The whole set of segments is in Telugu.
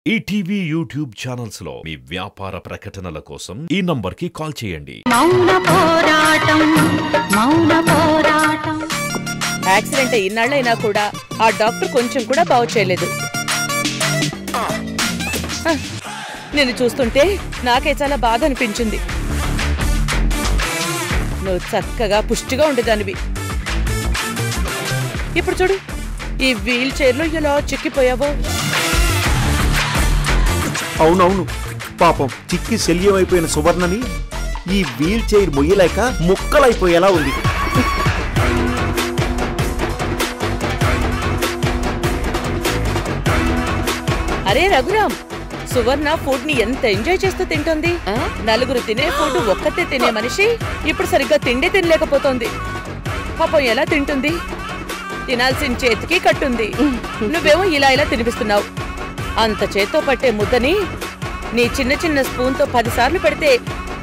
ఈటీవీ యూట్యూబ్ ఛానల్స్ లో మీ వ్యాపార ప్రకటనల కోసం ఈ నంబర్కి కాల్ చేయండి. యాక్సిడెంట్ ఇన్నాళ్ళైనా కూడా ఆ డాక్టర్ కొంచెం కూడా బాగు చేయలేదు. నిన్ను చూస్తుంటే నాకే చాలా బాధ అనిపించింది. నువ్వు చక్కగా పుష్టిగా ఉండేదానివి. ఇప్పుడు చూడు, ఈ వీల్ చైర్లో ఎలా చిక్కిపోయావో. అవునవును, పాపం చిక్కి శల్యమైపోయిన సువర్ణని ఈ వీల్ చైర్ మొయ్యలేక ముక్కలైపోయేలా ఉంది. అరే రఘురామ్, సువర్ణ ఫుడ్ ని ఎంత ఎంజాయ్ చేస్తూ తింటుంది. నలుగురు తినే ఫుడ్ ఒక్కతే తినే మనిషి ఇప్పుడు సరిగ్గా తిండి తినలేకపోతుంది. పాపం ఎలా తింటుంది? తినాల్సిన చేతికి కట్టుంది. నువ్వేమో ఇలా ఇలా తినిపిస్తున్నావు. అంత చేత్తో పట్టే ముద్దని నీ చిన్న చిన్న స్పూన్ తో 10 సార్లు పెడితే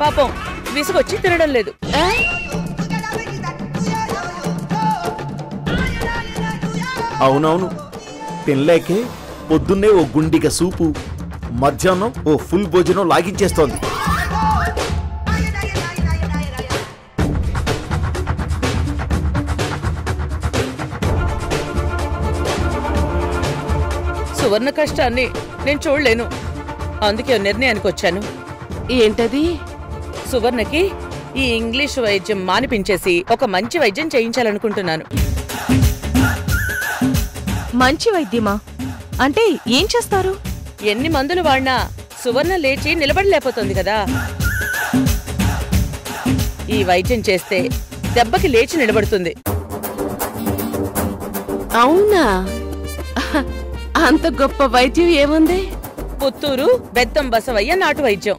పాపం విసుగొచ్చి తినడం లేదు. అవునవును, తినలేకే పొద్దున్నే ఓ గుండిగ సూపు, మధ్యాహ్నం ఓ ఫుల్ భోజనం లాగించేస్తోంది. సువర్ణ కష్టాన్ని నేను చూడలేను. అందుకే నిర్ణయానికి వచ్చాను. ఏంటది? సువర్ణకి ఈ ఇంగ్లీష్ వైద్యం మానిపించేసి ఒక మంచి వైద్యం చేయించాలనుకుంటున్నాను. మంచి వైద్యమా? అంటే ఏం చేస్తారు? ఎన్ని మందులు వాడినా సువర్ణ లేచి నిలబడలేకపోతుంది కదా. ఈ వైద్యం చేస్తే దెబ్బకి లేచి నిలబడుతుంది. అవునా? అంత గొప్ప వైద్యం ఏముంది? పుత్తూరు బెత్తం బసవయ్య నాటు వైద్యం.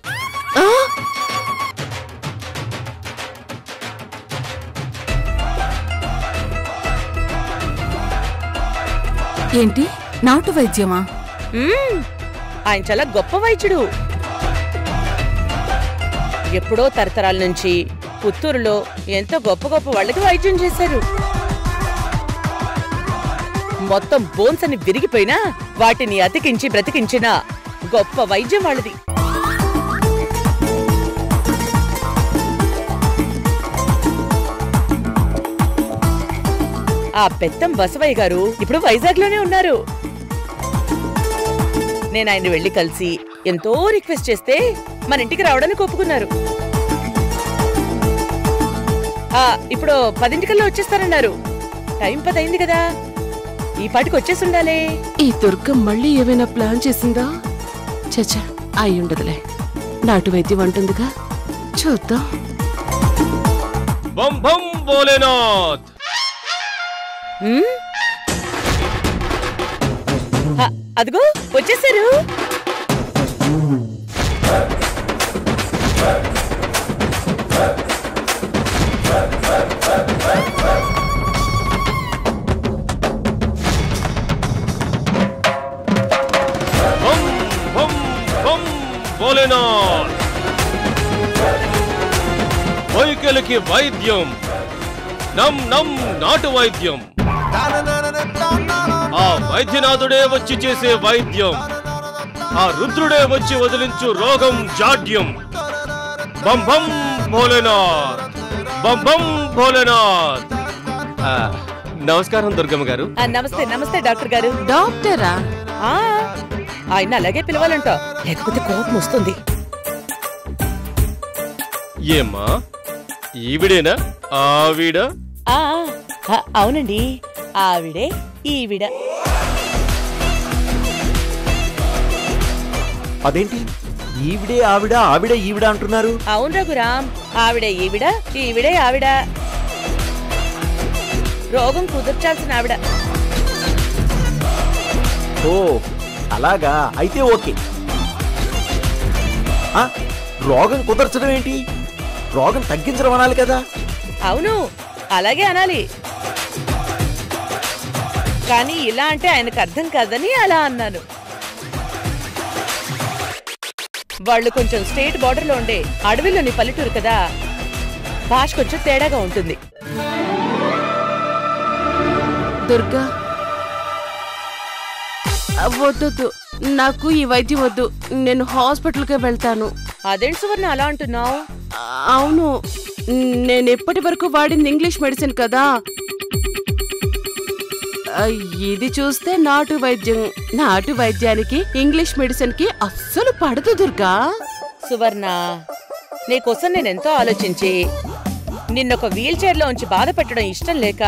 ఏంటి, నాటు వైద్యమా? ఆయన చాలా గొప్ప వైద్యుడు. ఎప్పుడో తరతరాల నుంచి పుత్తూరులో ఎంతో గొప్ప గొప్ప వాళ్ళకి వైద్యం చేశారు. మొత్తం బోన్స్ అని విరిగిపోయినా వాటిని అతికించి బ్రతికించిన గొప్ప వైద్యం వాళ్ళది. ఆ బెత్తం బసవయ్య గారు ఇప్పుడు వైజాగ్ లోనే ఉన్నారు. నేను ఆయన వెళ్లి కలిసి ఎంతో రిక్వెస్ట్ చేస్తే మన ఇంటికి రావడానికి ఒప్పుకున్నారు. ఇప్పుడు 10 వచ్చేస్తారన్నారు. టైం 10 అయింది కదా, ఈ పాటికి వచ్చేసి ఉండాలి. ఈ దుర్గం మళ్ళీ ఏమైనా ప్లాన్ చేసిందా? చచ్చా, అయి ఉండదులే. నాటు వైద్యం అంటుందిగా, చూద్దాం. బం బం భోలేనాథ్. అదిగో వచ్చేసారు. బం బం బం భోలేనాథ్. వైకలికి వైద్యం, నమ్ నమ్ నాటు వైద్యం. ఆ వైద్యనాథుడే వచ్చి చేసే వైద్యం, ఆ రుద్రుడే వచ్చి వదిలించు రోగం జాడ్యం. బం బం భోలేనాథ్, బం బం భోలేనాథ్. నమస్కారం దుర్గమ్మ గారు. నమస్తే నమస్తే డాక్టర్ గారు. డాక్టరా? ఆయన అలాగే పిలవాలంట, లేకపోతే కోపం వస్తుంది. ఏమ్మా, ఈవిడేనా? ఆవిడ? అవునండి, ఆవిడే ఈవిడ. అదేంటి ఈవిడే ఆవిడ, ఆవిడే ఈవిడ అంటున్నారు? అవును రఘురామ్, ఆవిడే ఈవిడ, ఈవిడే ఆవిడ. రోగం కుదర్చాల్సిన ఆవిడ. ఓ అలాగా, అయితే ఓకే. రోగం కుదర్చడం ఏంటి? రోగం తగ్గించడం అనాలి కదా. అవును, అలాగే అనాలి. కానీ ఇలా అంటే ఆయనకు అర్థం కాదని అలా అన్నాను. వాళ్ళు కొంచెం స్టేట్ బార్డర్ లో ఉండే అడవిలోని పల్లెటూరు కదా, భాష కొంచెం తేడాగా ఉంటుంది. దుర్గా, వద్దు, నాకు ఈ వైద్యం వద్దు, నేను హాస్పిటల్కే వెళ్తాను. అదేంటి సువర్ణ అలా అంటున్నావు? అవును, నేను ఎప్పటి వరకు వాడింది ఇంగ్లీష్ మెడిసిన్ కదా. ఇది చూస్తే నాటు వైద్యం. నాటు వైద్యానికి ఇంగ్లీష్ మెడిసిన్ కి అస్సలు పడదు దుర్గా. సువర్ణ, నీకోసం నేనెంతో ఆలోచించి నిన్నొక వీల్ చైర్ లో ఉంచి బాధ పెట్టడం ఇష్టం లేక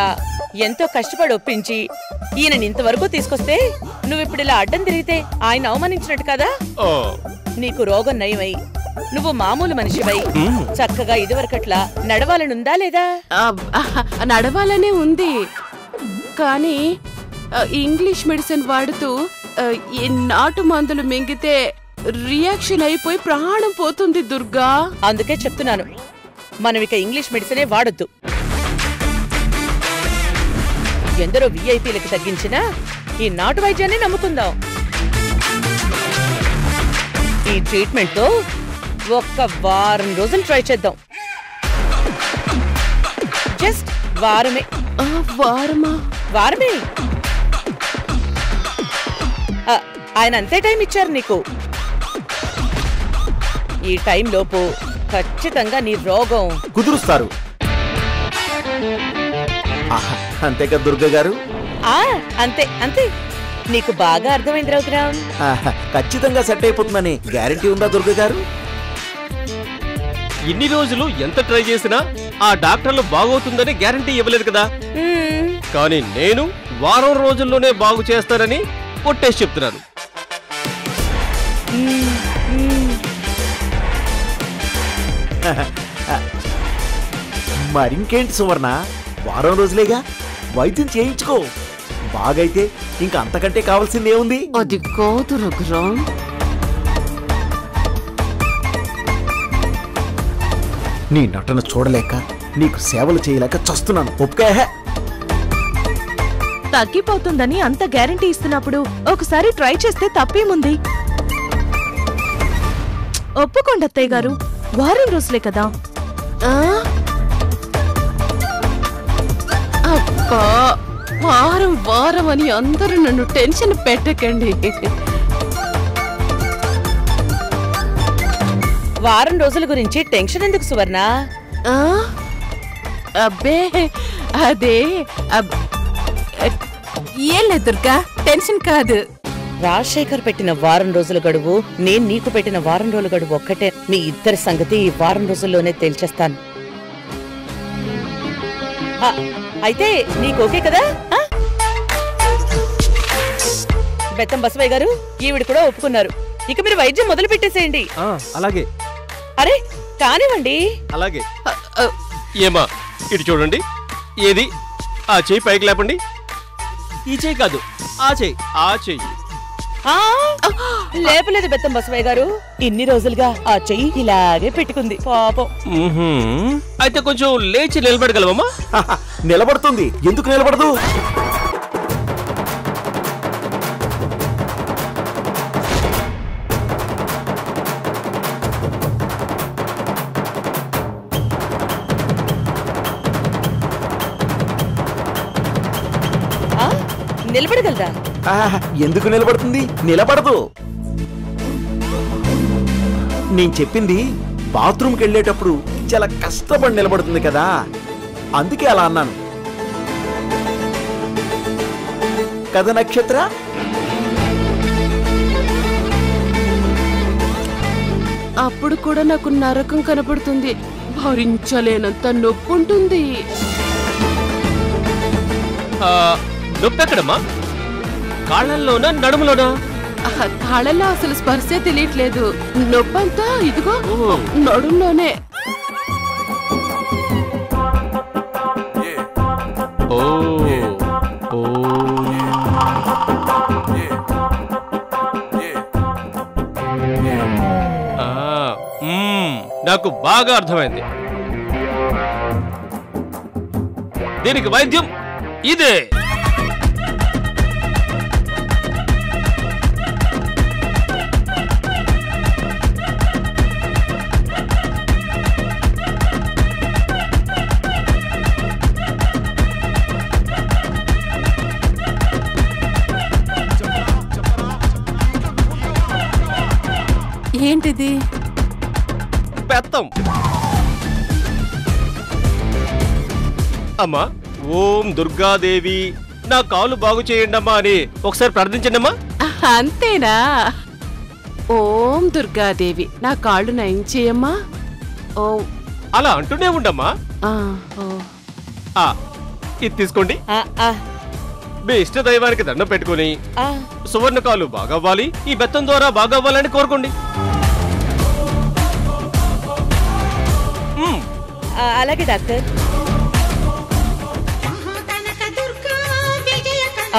ఎంతో కష్టపడి ఒప్పించి ఈయన ఇంతవరకు తీసుకొస్తే నువ్విప్పుడు ఇలా అడ్డం తిరిగితే ఆయన అవమానించినట్టు కదా. నీకు రోగం నయమై నువ్వు మామూలు మనిషివై చక్కగా ఇదివరకట్లా నడవాలనుందా లేదా? నడవాలనే ఉంది, కానీ ఇంగ్లీష్ మెడిసిన్ వాడుతూ ఈ నాటు మందులు మింగితే రియాక్షన్ అయిపోయి ప్రాణం పోతుంది దుర్గా. అందుకే చెప్తున్నాను, మనం ఇక ఇంగ్లీష్ మెడిసినే వాడొద్దు. ఎందరో విఐపీలకు తగ్గించినా ఈ నాటు వైద్యాన్ని నమ్ముకుందాం. ఈ ట్రీట్మెంట్ తో ఒక్క వారం రోజులు ట్రై చేద్దాం. జస్ట్ వారమే. వారమే. ఆయన అంతే టైం ఇచ్చారు నీకు. ఈ టైం లోపు ఖచ్చితంగా నీ రోగం కుదురుస్తారు. అంతేగా దుర్గ గారు? అంతే అంతే. నీకు బాగా అర్థమైంది రఘురామ్. ఖచ్చితంగా సెట్ అయిపోతుందని గ్యారంటీ ఉందా దుర్గ గారు? ఇన్ని రోజులు ఎంత ట్రై చేసినా ఆ డాక్టర్లు బాగవుతుందని గ్యారంటీ ఇవ్వలేదు కదా. కానీ నేను వారం రోజుల్లోనే బాగు చేస్తానని కొట్టేసి చెప్తున్నాను. మరింకేంటి సువర్ణ, వారం రోజులేగా, వైద్యం చేయించుకో. బాగైతే ఇంకా అంతకంటే కావాల్సిందేముంది? అది కాదు రఘురామ్. నీ నటన చూడలేక, నీకు సేవలు చేయలేక చస్తున్నాను. ఒప్పుకే. తగ్గిపోతుందని అంత గ్యారంటీ ఇస్తున్నప్పుడు ఒకసారి ట్రై చేస్తే తప్పేముంది? ఒప్పుకోండి అత్తయ్య గారు, వారం రోజులే కదా. అబ్బా, వారం వారం అని అందరూ నన్ను టెన్షన్ పెట్టకండి. వారం రోజుల గురించి టెన్షన్ ఎందుకు సువర్ణ? అబ్బే అదే ఏం లేదు దుర్గా, టెన్షన్ కాదు. రాజశేఖర్ పెట్టిన వారం రోజుల గడువు, నేను నీకు పెట్టిన వారం రోజుల గడువు ఒక్కటే. మీ ఇద్దరి సంగతి ఈ వారం రోజుల్లోనే తేల్చేస్తాను. అయితే నీకు ఓకే కదా? బెత్తం బసవయ్య గారు, ఈవిడ కూడా ఒప్పుకున్నారు. ఇక మీరు వైద్యం మొదలు పెట్టేసేయండి. అలాగే. అరే కానివ్వండి. అలాగే. ఏమా ఇటు చూడండి. ఏది? ఆ చెయ్యి పైకి లేపండి. ఈ చెయ్యి కాదు, ఆ చెయ్యి. ఆ చెయ్యి లేపలేదు బెత్తం బసవయ్య గారు. ఇన్ని రోజులుగా ఆ చెయ్యి ఇలాగే పెట్టుకుంది పాపం. అయితే కొంచెం లేచి నిలబడగలవమ్మా? నిలబడుతుంది. ఎందుకు నిలబడదు? నిలబడగలదా? ఎందుకు నిలబడుతుంది? నిలబడదు. నేను చెప్పింది బాత్రూమ్కి వెళ్ళేటప్పుడు చాలా కష్టపడి నిలబడుతుంది కదా, అందుకే అలా అన్నాను కదా నక్షత్ర. అప్పుడు కూడా నాకు నరకం కనపడుతుంది. భరించలేనంత నొప్పి ఉంటుంది. నొప్పి ఎక్కడమ్మా? కాళ్ళల్లోనా, నడుములోనా? కాళ్ళల్లో అసలు స్పర్శే తెలియట్లేదు. నొప్పంతా ఇదిగో నడుంలోనే. నాకు బాగా అర్థమైంది. దీనికి వైద్యం ఇదే. ఏంటిది? బెత్తం. అమ్మా, ఓం దుర్గాదేవి నా కాలు బాగు చేయండి అమ్మా అని ఒకసారి ప్రార్థించండి అమ్మా. అంతేనా? ఓం దుర్గాదేవి నా కాళ్ళు నయం చేయమ్మా. ఓ అలా అంటూనే ఉండమ్మా. ఆ, ఓ. ఇది తీసుకోండి. ఆ, ఆ, మీ ఇష్ట దైవానికి దండం పెట్టుకుని ఆ. సువర్ణ కాలు బాగవ్వాలి, ఈ బెత్తం ద్వారా బాగవ్వాలని కోరుకోండి. అలాగే డాక్టర్.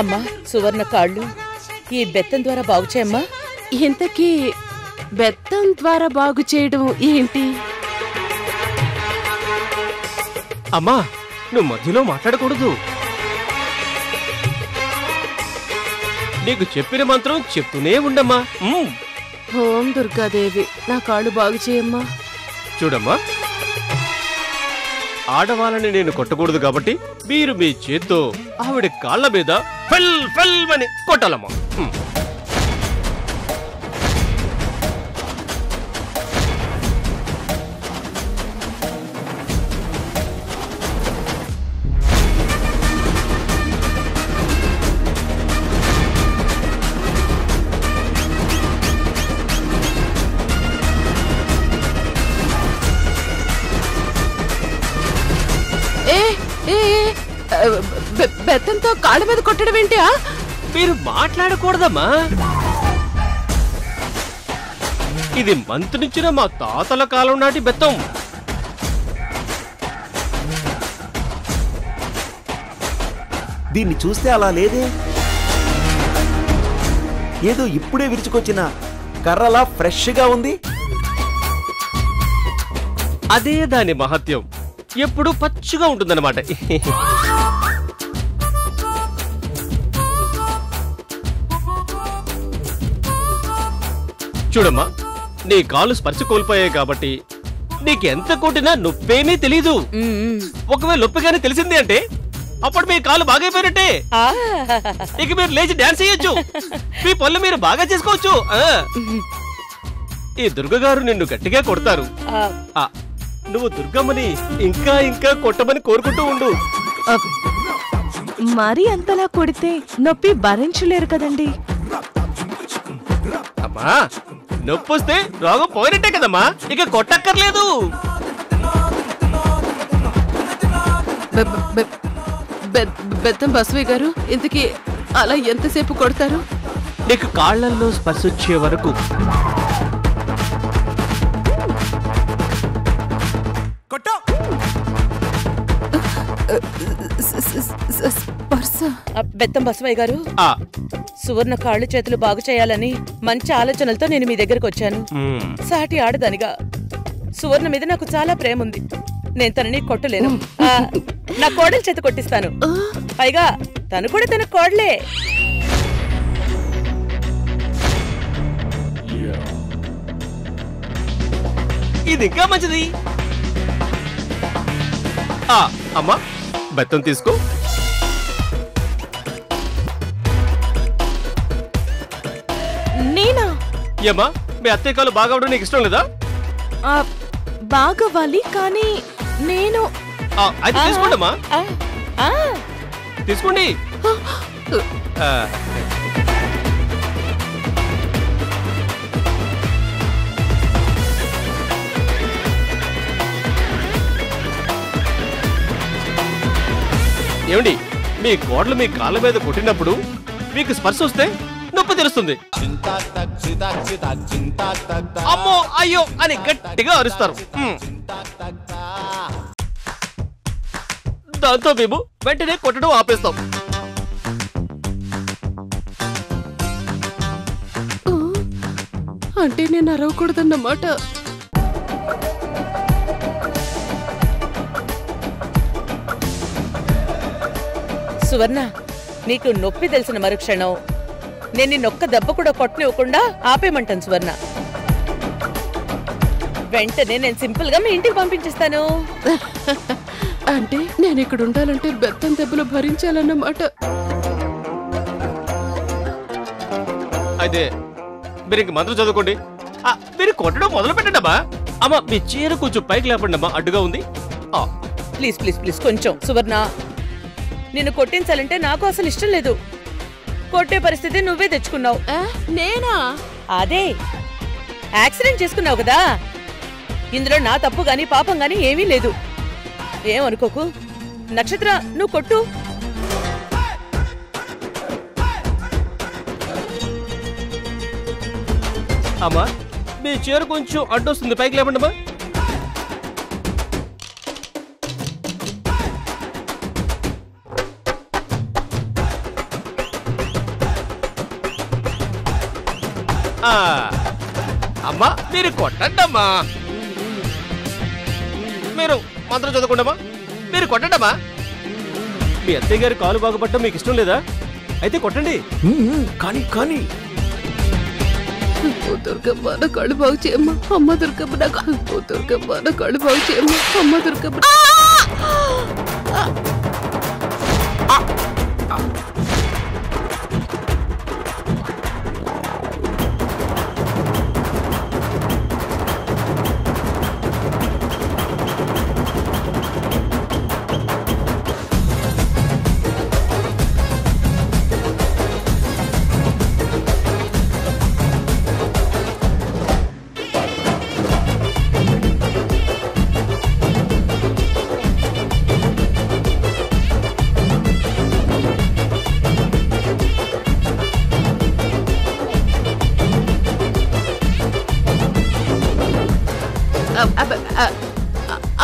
అమ్మా, సువర్ణ కాళ్ళు ఈ బెత్తం ద్వారా బాగు చేయమ్మా. ఇంతకీ బెత్తం ద్వారా బాగు చేయడం ఏంటి? అమ్మా, నువ్వు మధ్యలో మాట్లాడకూడదు. నీకు చెప్పిన మంత్రం చెప్తూనే ఉండమ్మా. ఓం దుర్గాదేవి నా కాళ్ళు బాగు చేయమ్మా. చూడమ్మా, ఆడవాళ్ళని నేను కొట్టకూడదు కాబట్టి మీరు మీ చేత్తో ఆవిడ కాళ్ళ మీద ఫెల్ ఫెల్ అని కొట్టాలమ్మా. బెత్తంతో కాళ్ళ మీద కొట్టడం ఏంటి? మీరు మాట్లాడకూడదమ్మా. ఇది మంత్రించిన మా తాతల కాలం నాటి బెత్తం. దీన్ని చూస్తే అలా లేదే, ఏదో ఇప్పుడే విరుచుకొచ్చిన కర్రలా ఫ్రెష్ గా ఉంది. అదే దాని మహత్యం, ఎప్పుడు పచ్చిగా ఉంటుందన్నమాట. చూడమ్మా, నీ కాలు స్పర్శ కోల్పోయాయి కాబట్టి నీకెంత కొట్టినా నొప్పేమీ తెలీదు. ఒకవేళ నొప్పిగానే తెలిసింది అంటే అప్పుడు మీ కాలు బాగైపోయినట్టే. ఇక మీరు లేచి డాన్స్ చేయొచ్చు, మీ పనులు మీరు బాగా చేసుకోవచ్చు. ఈ దుర్గగారు నిన్ను గట్టిగా కొడతారు. నువ్వు దుర్గమ్మని ఇంకా ఇంకా కొట్టమని కోరుకుంటూ ఉండు. మరి అంతలా కొడితే నొప్పి భరించలేరు కదండి. అమ్మా, నొప్పొస్తే రోగం పోయినట్టే కదమ్మా, ఇక కొట్టక్కర్లేదు. బెత్తం బసవయ్య గారు, ఇంతకీ అలా ఎంతసేపు కొడతారు? నీకు కాళ్ళల్లో స్పర్శ వచ్చే వరకు. బెత్తం బసవయ్య గారు, సువర్ణ కాళ్ళు చేతులు బాగు చేయాలని మంచి ఆలోచనలతో నేను మీ దగ్గరకు వచ్చాను. సాటి ఆడదానిగా సువర్ణ మీద నాకు చాలా ప్రేమ ఉంది. నేను తనని కొట్టలేను. నా కోడలు చేత కొట్టిస్తాను. పైగా తను కూడా తన కోడలే. ఇది ఇంకా మంచిది. అమ్మా, బెత్తం తీసుకో. నేనా? ఏమ్మా, మీ అత్తయ్య కాలు బాగవడం నీకు ఇష్టం లేదా? బాగవ్వాలి, కానీ నేను అయితే తీసుకోండమ్మా, తీసుకోండి. ఏమండి, మీ కోడలు మీ కాళ్ళ మీద కొట్టినప్పుడు మీకు స్పర్శ వస్తే నొప్పి తెలుస్తుంది. అమ్మో అయ్యో అని గట్టిగా అరుస్తారు. దాంతో మేము వెంటనే కొట్టడం ఆపేస్తాం. అంటే నేను అరవకూడదన్నమాట. సువర్ణ, నీకు నొప్పి తెలిసిన మరుక్షణం నేను నిన్నొక్క దెబ్బ కూడా కొట్టనివ్వకుండా ఆపేయమంటాను సువర్ణ. వెంటనే నేను సింపుల్ గా మీ ఇంటికి పంపించేస్తాను. అంటే నేను ఇక్కడ ఉండాలంటే బెత్తం దెబ్బలు భరించాలన్నమాట. అయితే మీరు ఇంక మంత్రం చదువుకోండి, మీరు కొట్టడం మొదలు పెట్టండమ్మా. అమ్మా మీ చీర కొంచెం పైకి లేపండి అమ్మా, అడ్డుగా ఉంది. ప్లీజ్ ప్లీజ్ ప్లీజ్ కొంచెం. సువర్ణ, నిన్ను కొట్టించాలంటే నాకు అసలు ఇష్టం లేదు. కొట్టే పరిస్థితి నువ్వే తెచ్చుకున్నావు. నేనా? అదే యాక్సిడెంట్ చేసుకున్నావు కదా, ఇందులో నా తప్పు గాని పాపం గాని ఏమీ లేదు. ఏమనుకోకు. నక్షత్ర, నువ్వు కొట్టు. అమ్మా మీ చీర కొంచెం అడ్డొస్తుంది, పైకి లేపండి అమ్మా. అమ్మా మీరు కొట్టండి అమ్మా. మీరు మంత్రం చదువుకోండమ్మా. మీరు కొట్టండమ్మా. మీ అత్తయ్య గారి కాలు బాగుపడటం మీకు ఇష్టం లేదా? అయితే కొట్టండి. కానీ కానీ దుర్గమ్మ నా కళ్ళు బాగు చేయమ్మా. అమ్మ దుర్గమ్మ నాకు దుర్గమ్మ నా కళ్ళు బాగు చేయమ్మా. అమ్మ దుర్గమ్మ.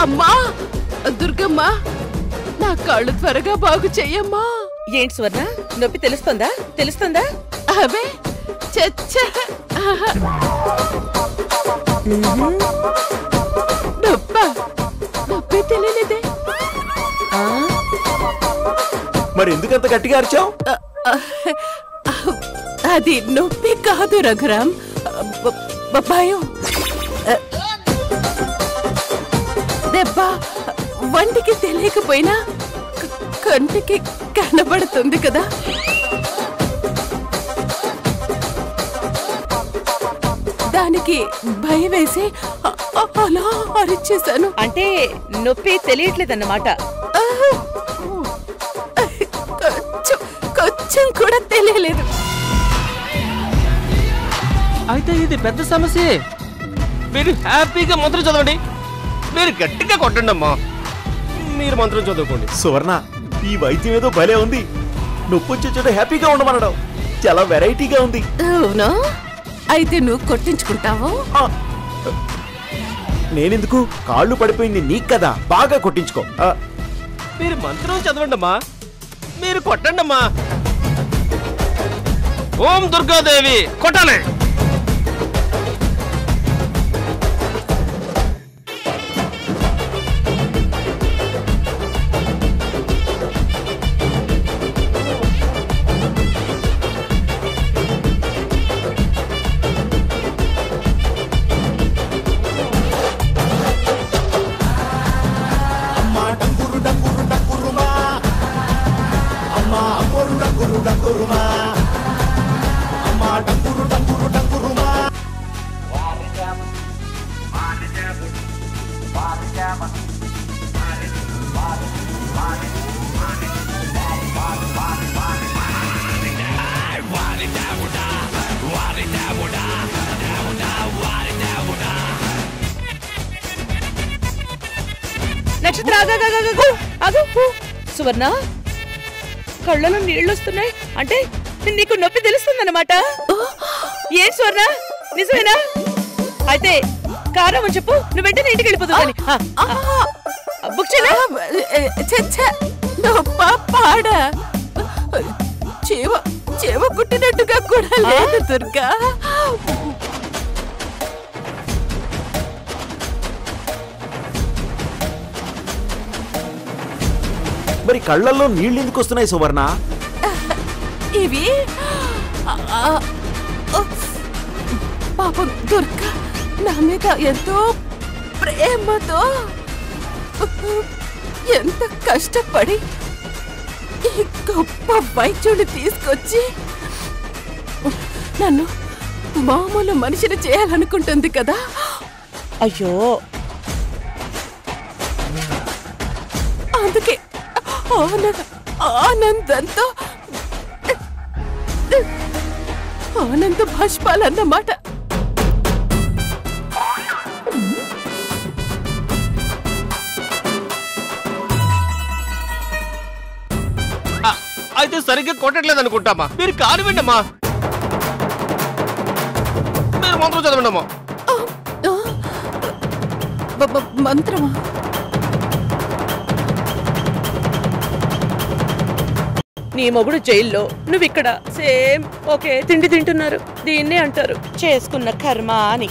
అమ్మా దుర్గమ్మ నా కళ్ళు త్వరగా బాగు చెయ్యమ్మా. ఏంటి సువర్ణ, నొప్పి తెలుస్తుందా? తెలుస్తుందా? అవే నొప్పి తెలియలేదే. మరి ఎందుకంత గట్టిగా అరిచావు? అది నొప్పి కాదు రఘురామ్, భయం. దెబ్బ వంటికి తెలియకపోయినా కంటికి కనబడుతుంది కదా. దానికి భయం వేసి అలా అరిచేశాను. అంటే నొప్పి తెలియట్లేదన్నమాట. కొంచెం కూడా తెలియలేదు. అయితే ఇది పెద్ద సమస్యే. మీరు హ్యాపీగా మంత్రం చదవండి. మీరు గట్టిగా కొట్టండి అమ్మా. మీరు మంత్రం చదువుకోండి. సువర్ణ, ఈ వైద్యం ఏదో భలే ఉంది. నొప్పి వచ్చే చోట హ్యాపీగా ఉండమనడం చాలా వెరైటీగా ఉంది. అవునా? అయితే నువ్వు కొట్టించుకుంటావు? నేనెందుకు? కాళ్ళు పడిపోయింది నీకు కదా, బాగా కొట్టించుకో. మీరు మంత్రం చదవండి అమ్మా. మీరు కొట్టండి అమ్మా. ఓం దుర్గాదేవి కొట్టాలి. నక్షత్ర, సువర్ణ, కళ్ళలో నీళ్లు వస్తున్నాయి అంటే నీకు నొప్పి తెలుస్తుందన్నమాట. ఏం సువర్ణ, నిజమేనా? అయితే కారం అని చెప్పు, నువ్వు వెంటనే ఇంటికి వెళ్ళిపోతుంది. బుక్ చేయనా? పాడ చేవ కుట్టినట్టుగా కూడా లేదు దుర్గా. మరి కళ్ళల్లో నీళ్ళు ఎందుకు వస్తున్నాయి సువర్ణ? ఇవి పాపం దుర్గా నా మీద ఎంతో ప్రేమతో ఎంత కష్టపడి ఈ గొప్ప వైద్యుడిని తీసుకొచ్చి మామూలు మనిషిని చేయాలనుకుంటుంది కదా. అయ్యో అందుకే ఆనందంతో ఆనంద భాష్పాలన్నమాట. అయితే సరిగ్గా కొట్టట్లేదు అనుకుంటామా. మీరు కానివ్వండమ్మా, మీరు మంత్రం చదవండమ్మా. మంత్రమా? నీ మొగుడు జైల్లో, నువ్విక్కడ. సేమ్ ఓకే తిండి తింటున్నారు. దీన్నే అంటారు చేసుకున్న కర్మ అని.